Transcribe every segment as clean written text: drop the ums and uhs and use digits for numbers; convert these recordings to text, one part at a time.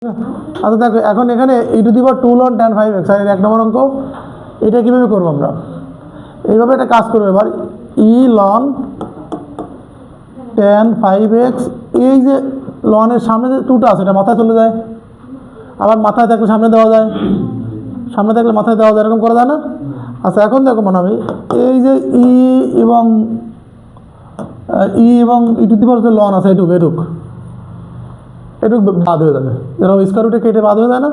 না? আচ্ছা দেখো এখন এখানে e2 ln tan 5x আর এর 1 নম্বর অঙ্ক এটা কীভাবে করবো আমরা? এইভাবে একটা কাজ করবো এবার e ln tan 5x, এই যে লনের সামনে যে 2টা আছে এটা মাথায় চলে যায়, আবার মাথায় থাকলে সামনে দেওয়া যায়, সামনে থাকলে মাথায় দেওয়া যায়, এরকম করা যায় না? আচ্ছা এখন দেখো মনে আমি এই যে এবং e2 যে লন আছে এটুক বাদ হয়ে যাবে, এরকম স্কোয়ার রুটে কেটে বাদ হয়ে যায় না,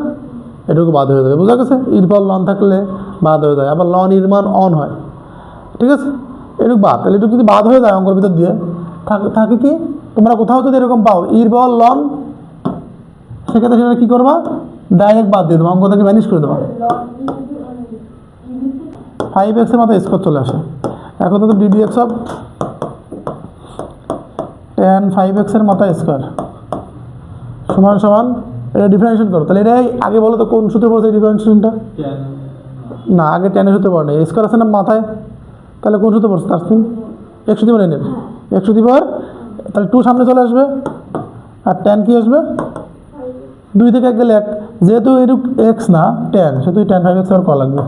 এটুকু বাদ হয়ে যাবে, বোঝা গেছে? ইর পর লন থাকলে বাদ হয়ে যায়, আবার লন ইর মান অন হয়, ঠিক আছে? এটুকু বাদ, তাহলে এটুকু যদি বাদ হয়ে যায় অঙ্কের ভিতর দিয়ে থাকে কি, তোমরা কোথাও যদি এরকম পাও ইর পর লন, সেক্ষেত্রে সেটা কী করবা, ডাইরেক্ট বাদ দিয়ে দেবো, অঙ্ক থেকে ম্যানেজ করে দেবো। 5x এর মাথায় স্কোয়ার চলে আসে, এখন তো ddx অফ tan 5x এর মাথায় স্কোয়ার সমান সমান, এটা ডিফারেন্সিয়েশন করো, তাহলে এটাই আগে বলো তো কোন সূত্রে পড়ছে ডিফারেন্সিয়েশনটা? না আগে টেনের সূত্রে পড়ে নেই, স্কোয়ার আছে না মাথায়, তাহলে কোন সূত্রে পড়ছে? তার sin x to the power n, x to the power, তাহলে 2 সামনে চলে আসবে আর tan কি আসবে, 2 থেকে 1 গেলে 1, যেহেতু এটুক x না tan, সেহেতু tan 5x আর করা লাগবে।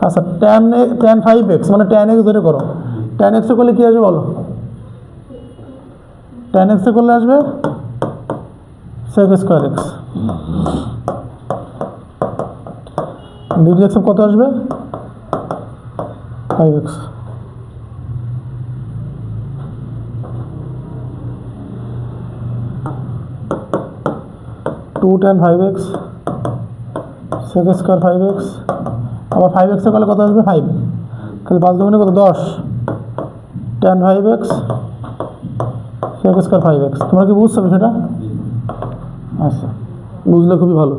আচ্ছা tan 5x মানে tan x ধরে করো, tan x করলে কী আসবে বলো? tan x করলে আসবে sec স্কোয়ার x, ddx কত আসবে 5x। Two tan 5x sec square 5x, আবার 5x করলে কত আসবে 5, তাহলে 5 দুগুণে কত 10, tan 5x sec square 5x। তোমরা কি বুঝছো বিষয়টা? আচ্ছা বুঝলে খুবই ভালো।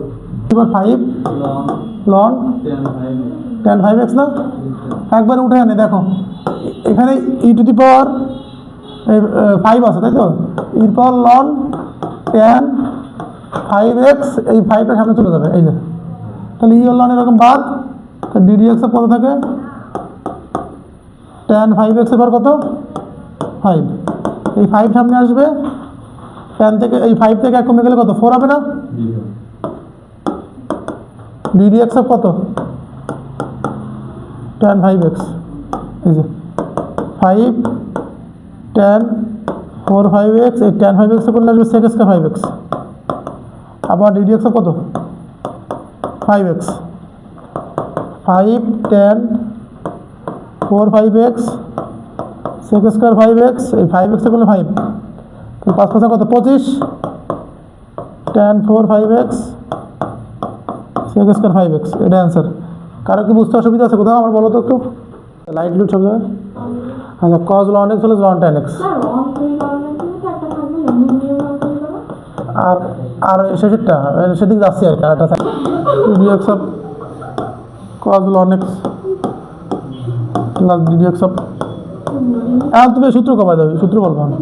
এবার 5 ln tan 5x না, একবার উঠে আনে, দেখো এখানে e2 5 আছে তাই তো, এর পর ln tan 5x, এই 5টা সামনে চলে যাবে, এই যে, তাহলে ই ln এরকম বাদ, ddx কত থাকে tan 5x এবার কত 5, এই 5 সামনে আসবে, tan থেকে এই 5 থেকে 1 কমে গেলে কত 4 হবে না, ddx কত tan 5x, এই যে 5 tan 4 5x, এই tan 5x করলে আসবে sec স্কয়ার 5x, আবার ddx কত 5x, 5 tan 4 5x sec square 5x, এই 5x করলে 5, তো 5 5 কত 25, tan 4 5x sec square 5x, এটা অ্যান্সার। কারো কি বুঝতে অসুবিধা আছে কোথাও আমার বলো তো একটু, লাইট লুট সব জায়গায়। আচ্ছা cos ln x হলে ln tan x, আর শেষেরটা সেদিক যাচ্ছি আর কি, আরেকটা ddx of cos ln x plus ddx of, আর তুমি সূত্র কমাই দেবে, সূত্র বলবো না,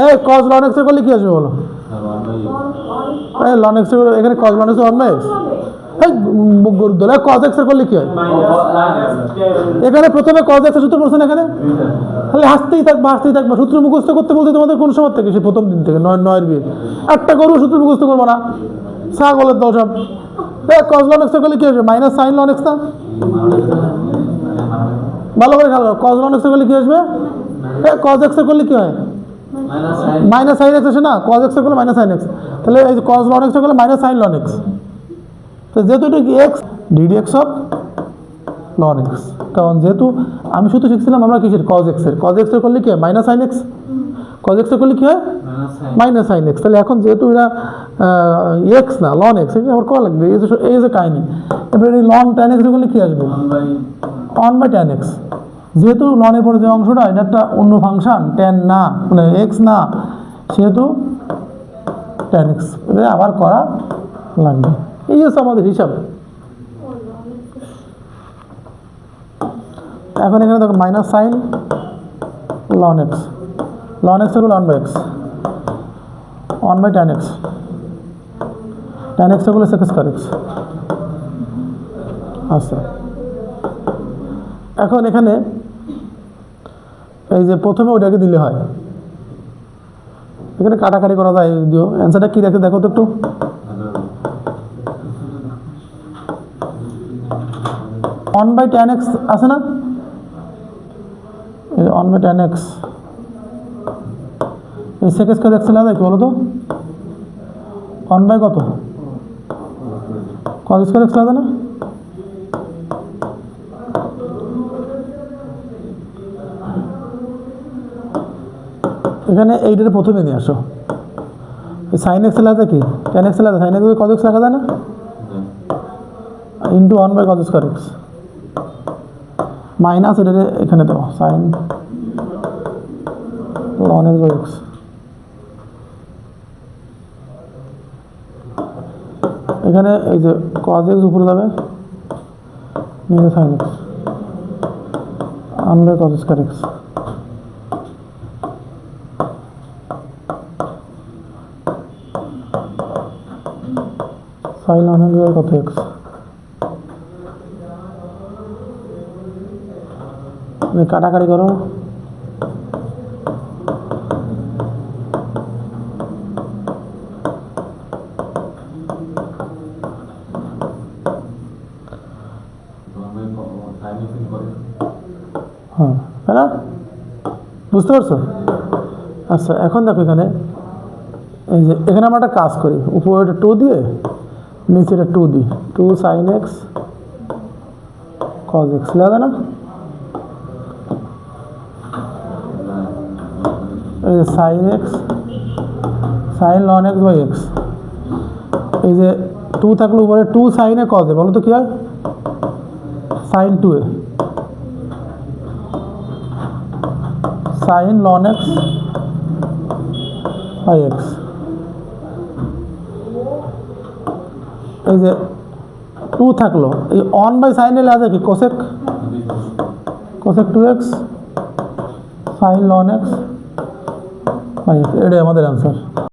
এই cos ln x করলে কি আসবে বলো? এই ln x এখানে cos ln x 1/x, এই গরুর দোলা cos x করলে কি হয়? এখানে প্রথমে cos x সূত্র পড়ছেন এখানে, খালি হাসতেই থাকবা, সূত্র মুখস্থ করতে বলতে তোমাদের কোন সময় থেকে, সে প্রথম দিন থেকে 9 বিয়ে, একটা গরু সূত্র মুখস্থ করবো না, ছাগলের দল সব। cos ln x করলে কি আসবে? মাইনাস sin ln x না, ভালো করে খেয়াল করো, cos ln x করলে কি আসবে? cos x করলে কি হয়? মাইনাস sin x আসে না, cos x করলে মাইনাস sin x, তাহলে এই cos ln x করলে মাইনাস sin ln x, তো যেহেতু এটা কি x, ddx of ln x, কারণ যেহেতু আমি শুধু শিখছিলাম আমরা কিসের cos x এর, cos x এর করলে কি হয় minus sin x, cos x এর করলে কি হয় মাইনাস sin x, তাহলে এখন যেহেতু এটা x না ln x, এটা আবার করা লাগবে, এই যে কাহিনি। এবার এই ln tan x এর করলে কি আসবে 1/tan x, যেহেতু ln এর পরে যে অংশটা এটা একটা অন্য ফাংশন, tan না মানে x না, সেহেতু tan x, এটা আবার করা লাগবে, এই হচ্ছে আমাদের হিসাব। এখন এখানে দেখো minus sine ln x, ln x হলো 1/x, 1/tan x, tan x হলো sec স্কয়ার x। আচ্ছা এখন এখানে এই যে প্রথমে ওটাকে দিলে হয়, এখানে কাটাকাটি করা যায় যদিও। অ্যান্সারটা কী দেখে দেখো তো একটু। 1/tan x আছে না, 1/tan x এই sec x কে দেখছে না কি বলো তো, 1 কত cos x দেখছে না। এখানে এইটার প্রথমে নিয়ে আসো, সাইন এক্স লেখা কি, ট্যান এক্স লেখা, সাইন এক্স কস এক্স লেখা যায় না, into 1/cos square x minus এটা এখানে দাও সাইন ln x/x। এখানে এই যে cos x উপরে যাবে নিচে sine x 1/cos square x. Sine ln কত এক্স, কাটাকাটি করো। হ্যাঁ তাই না, বুঝতে পারছো? আচ্ছা এখন দেখো এখানে এই যে এখানে আমরা একটা কাজ করি, উপরে একটা 2 দিয়ে নিচে একটা 2 দিই, 2 sin x cos x লেখা না, এই যে sin x sin ln x/x, এই যে 2 থাকলে উপরে 2 sin এ cos এ, বলো তো কি হয়, sin 2a sin ln x/x। এই যে 2 থাকলো, এই 1/sin এ লেখা যায় কি cosec 2x sin ln x/x, এটাই আমাদের অ্যান্সার।